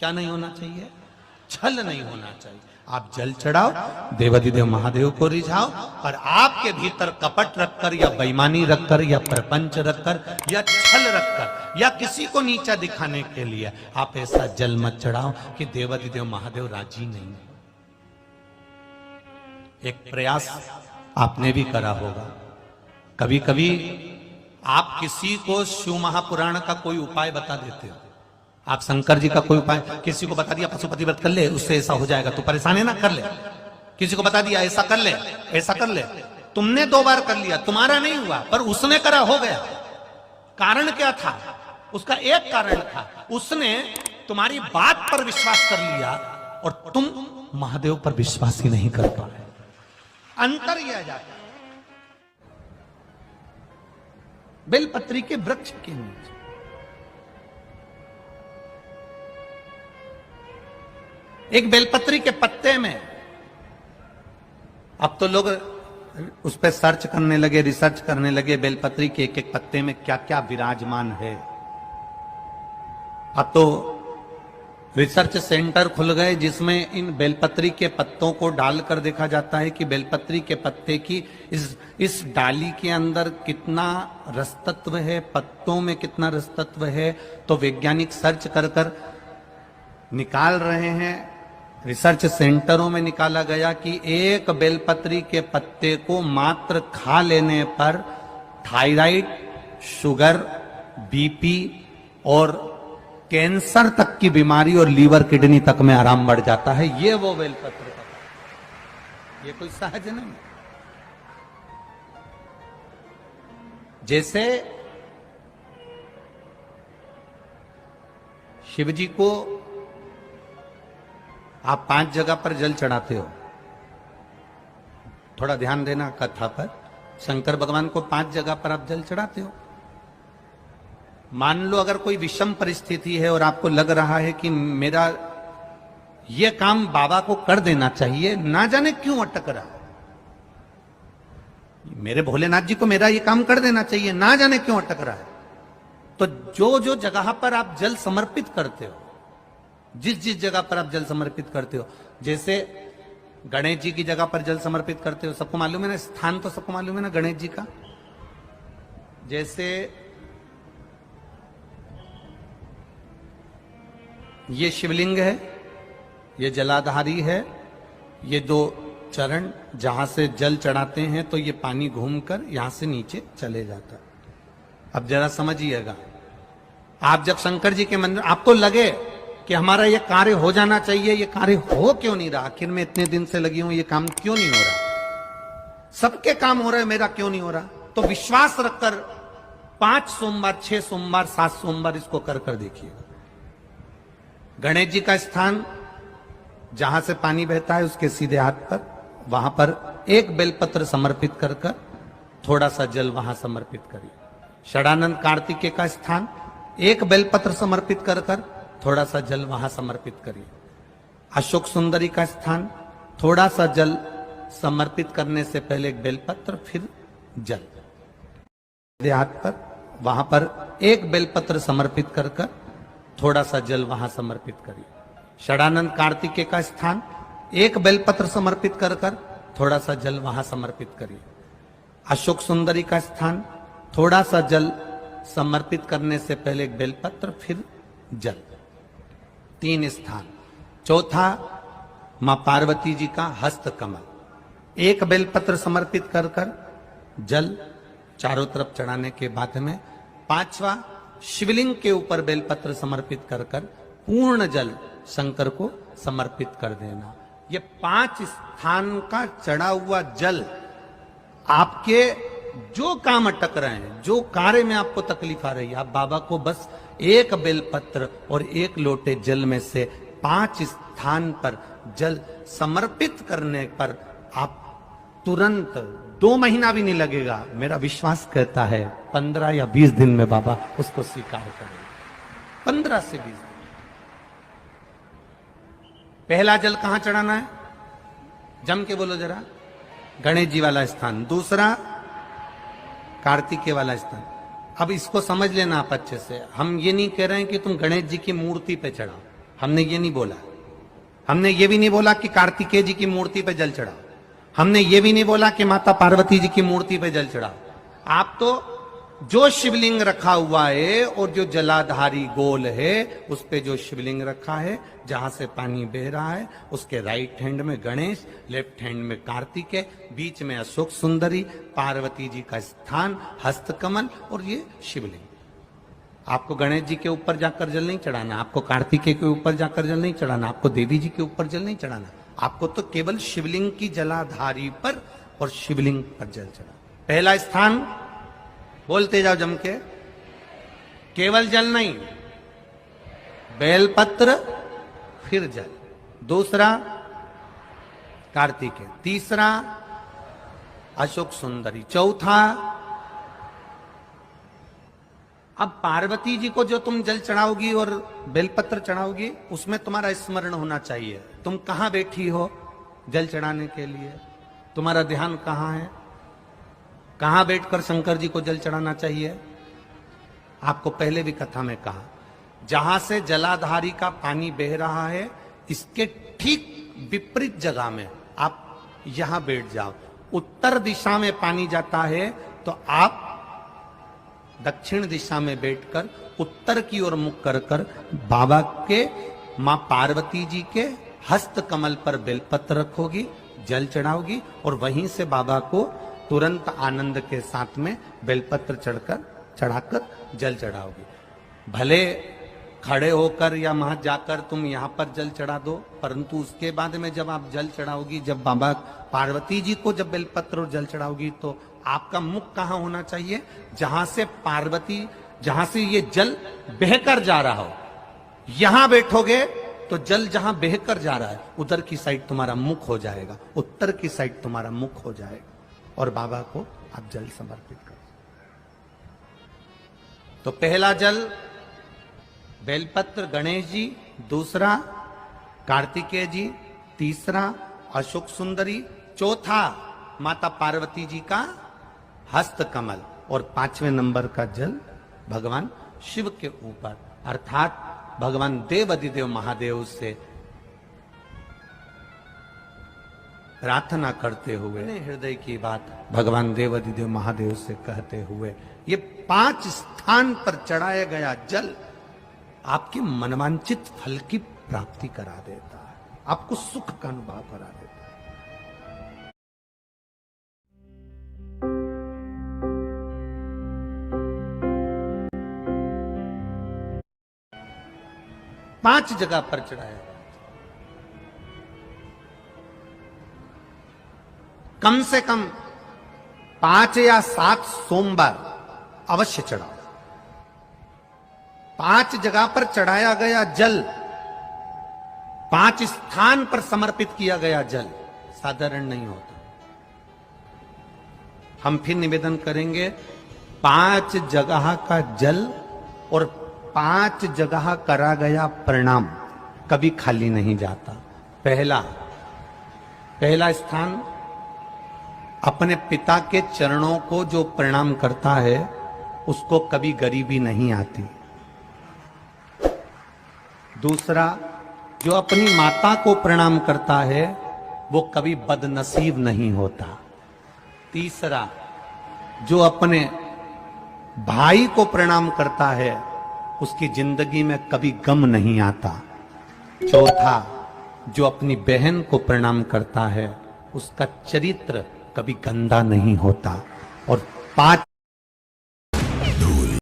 क्या नहीं होना चाहिए? छल नहीं होना चाहिए। आप जल चढ़ाओ, देवाधिदेव महादेव को रिझाओ, और आपके भीतर कपट रखकर या बेईमानी रखकर या प्रपंच रखकर या छल रखकर या किसी को नीचा दिखाने के लिए आप ऐसा जल मत चढ़ाओ कि देवाधिदेव महादेव राजी नहीं। एक प्रयास आपने भी करा होगा। कभी कभी आप किसी को शिव महापुराण का कोई उपाय बता देते हो। आप शंकर जी का कोई उपाय किसी को बता दिया, पशुपति व्रत कर ले, उससे ऐसा हो जाएगा, तो परेशान है ना, कर ले। किसी को बता दिया ऐसा कर ले, ऐसा कर ले। तुमने 2 बार कर लिया, तुम्हारा नहीं हुआ, पर उसने करा, हो गया। कारण क्या था? उसका एक कारण था, उसने तुम्हारी बात पर विश्वास कर लिया और तुम महादेव पर विश्वास ही नहीं कर पाए। अंतर यह आ जाता है। बेलपत्री के वृक्ष के नीचे एक बेलपत्री के पत्ते में, अब तो लोग उस पर सर्च करने लगे, रिसर्च करने लगे, बेलपत्री के एक एक पत्ते में क्या क्या विराजमान है। अब तो रिसर्च सेंटर खुल गए जिसमें इन बेलपत्री के पत्तों को डालकर देखा जाता है कि बेलपत्री के पत्ते की इस डाली के अंदर कितना रसतत्व है, पत्तों में कितना रसतत्व है। तो वैज्ञानिक सर्च कर कर निकाल रहे हैं। रिसर्च सेंटरों में निकाला गया कि एक बेलपत्री के पत्ते को मात्र खा लेने पर थायराइड, शुगर, बीपी और कैंसर तक की बीमारी और लीवर किडनी तक में आराम बढ़ जाता है। ये वो बेलपत्र का, ये कोई सहज नहीं। जैसे शिव जी को आप 5 जगह पर जल चढ़ाते हो, थोड़ा ध्यान देना कथा पर। शंकर भगवान को 5 जगह पर आप जल चढ़ाते हो। मान लो अगर कोई विषम परिस्थिति है और आपको लग रहा है कि मेरा ये काम बाबा को कर देना चाहिए, ना जाने क्यों अटक रहा है, मेरे भोलेनाथ जी को मेरा ये काम कर देना चाहिए, ना जाने क्यों अटक रहा है, तो जो जो जगह पर आप जल समर्पित करते हो, जिस जगह पर आप जल समर्पित करते हो, जैसे गणेश जी की जगह पर जल समर्पित करते हो, सबको मालूम है ना, स्थान तो सबको मालूम है ना गणेश जी का। जैसे ये शिवलिंग है, ये जलाधारी है, ये 2 चरण जहां से जल चढ़ाते हैं तो ये पानी घूमकर यहां से नीचे चले जाता है। अब जरा समझिएगा, आप जब शंकर जी के मंदिर, आपको लगे कि हमारा ये कार्य हो जाना चाहिए, ये कार्य हो क्यों नहीं रहा, आखिर में इतने दिन से लगी हूं, ये काम क्यों नहीं हो रहा, सबके काम हो रहे हैं, मेरा क्यों नहीं हो रहा, तो विश्वास रखकर 5 सोमवार, 6 सोमवार, 7 सोमवार इसको कर देखिएगा। गणेश जी का स्थान जहां से पानी बहता है उसके सीधे हाथ पर, वहां पर एक बेलपत्र समर्पित कर थोड़ा सा जल वहां समर्पित करिए। षडानंद कार्तिकेय का स्थान, एक बेलपत्र समर्पित कर थोड़ा सा जल वहां समर्पित करिए। अशोक सुंदरी का स्थान, थोड़ा सा जल समर्पित करने से पहले एक बेलपत्र, फिर जल सीधे हाथ पर, वहां पर एक बेलपत्र समर्पित कर थोड़ा सा जल वहां समर्पित करिए। षडानंद कार्तिकेय का स्थान, एक बेलपत्र समर्पित कर थोड़ा सा जल वहां समर्पित करिए। अशोक सुंदरी का स्थान, थोड़ा सा जल समर्पित करने से पहले एक बेलपत्र, फिर जल। 3 स्थान। चौथा, मां पार्वती जी का हस्त कमल, एक बेलपत्र समर्पित कर जल चारों तरफ चढ़ाने के बाद में। 5वां, शिवलिंग के ऊपर बेलपत्र समर्पित कर पूर्ण जल शंकर को समर्पित कर देना। ये 5 स्थान का चढ़ा हुआ जल आपके जो काम अटक रहे हैं, जो कार्य में आपको तकलीफ आ रही है, आप बाबा को बस एक बेलपत्र और एक लोटे जल में से 5 स्थान पर जल समर्पित करने पर आप तुरंत 2 महीना भी नहीं लगेगा, मेरा विश्वास कहता है 15 या 20 दिन में बाबा उसको स्वीकार करेंगे। 15 से 20 दिन। पहला जल कहां चढ़ाना है, जम के बोलो जरा, गणेश जी वाला स्थान। दूसरा, कार्तिकेय वाला स्थान। अब इसको समझ लेना आप अच्छे से, हम ये नहीं कह रहे हैं कि तुम गणेश जी की मूर्ति पे चढ़ाओ, हमने ये नहीं बोला। हमने ये भी नहीं बोला कि कार्तिकेय जी की मूर्ति पे जल चढ़ाओ। हमने ये भी नहीं बोला कि माता पार्वती जी की मूर्ति पे जल चढ़ाओ। आप तो जो शिवलिंग रखा हुआ है और जो जलाधारी गोल है उस पे जो शिवलिंग रखा है, जहां से पानी बह रहा है, उसके राइट हैंड में गणेश, लेफ्ट हैंड में कार्तिकेय, बीच में अशोक सुंदरी, पार्वती जी का स्थान, हस्तकमल और ये शिवलिंग। आपको गणेश जी के ऊपर जाकर जल नहीं चढ़ाना, आपको कार्तिकेय के ऊपर जाकर जल नहीं चढ़ाना, आपको देवी जी के ऊपर जल नहीं चढ़ाना, आपको तो केवल शिवलिंग की जलाधारी पर और शिवलिंग पर जल चढ़ा। पहला स्थान, बोलते जाओ जम के, केवल जल नहीं, बेलपत्र फिर जल। दूसरा कार्तिकेय, तीसरा अशोक सुंदरी, चौथा अब पार्वती जी को जो तुम जल चढ़ाओगी और बेलपत्र चढ़ाओगी उसमें तुम्हारा स्मरण होना चाहिए। तुम कहां बैठी हो जल चढ़ाने के लिए, तुम्हारा ध्यान कहां है, कहां बैठकर शंकर जी को जल चढ़ाना चाहिए। आपको पहले भी कथा में कहा, जहां से जलाधारी का पानी बह रहा है इसके ठीक विपरीत जगह में आप यहां बैठ जाओ। उत्तर दिशा में पानी जाता है तो आप दक्षिण दिशा में बैठकर उत्तर की ओर मुख कर कर बाबा के, मां पार्वती जी के हस्त कमल पर बेलपत्र रखोगी, जल चढ़ाओगी और वहीं से बाबा को तुरंत आनंद के साथ में बेलपत्र चढ़ाकर जल चढ़ाओगी। भले खड़े होकर या वहां जाकर तुम यहां पर जल चढ़ा दो, परंतु उसके बाद में जब आप जल चढ़ाओगी, जब बाबा पार्वती जी को जब बेलपत्र और जल चढ़ाओगी तो आपका मुख कहां होना चाहिए, जहां से पार्वती, जहां से ये जल बहकर जा रहा हो। यहां बैठोगे तो जल जहां बहकर जा रहा है उधर की साइड तुम्हारा मुख हो जाएगा, उत्तर की साइड तुम्हारा मुख हो जाएगा और बाबा को आप जल समर्पित कर। तो पहला जल बेलपत्र गणेश जी, दूसरा कार्तिकेय जी, तीसरा अशोक सुंदरी, चौथा माता पार्वती जी का हस्त कमल और पांचवें नंबर का जल भगवान शिव के ऊपर, अर्थात भगवान देवाधिदेव महादेव से प्रार्थना करते हुए, हृदय की बात भगवान देवाधिदेव महादेव से कहते हुए ये 5 स्थान पर चढ़ाया गया जल आपके मनवांचित फल की प्राप्ति करा देता है, आपको सुख का अनुभव करा देता है। पांच जगह पर चढ़ाया गया, कम से कम 5 या 7 सोमवार अवश्य चढ़ाओ। 5 जगह पर चढ़ाया गया जल, 5 स्थान पर समर्पित किया गया जल साधारण नहीं होता। हम फिर निवेदन करेंगे, 5 जगह का जल और 5 जगह करा गया प्रणाम कभी खाली नहीं जाता। पहला स्थान, अपने पिता के चरणों को जो प्रणाम करता है उसको कभी गरीबी नहीं आती। दूसरा, जो अपनी माता को प्रणाम करता है वो कभी बदनसीब नहीं होता। तीसरा, जो अपने भाई को प्रणाम करता है उसकी जिंदगी में कभी गम नहीं आता। चौथा, जो अपनी बहन को प्रणाम करता है उसका चरित्र कभी गंदा नहीं होता। और 5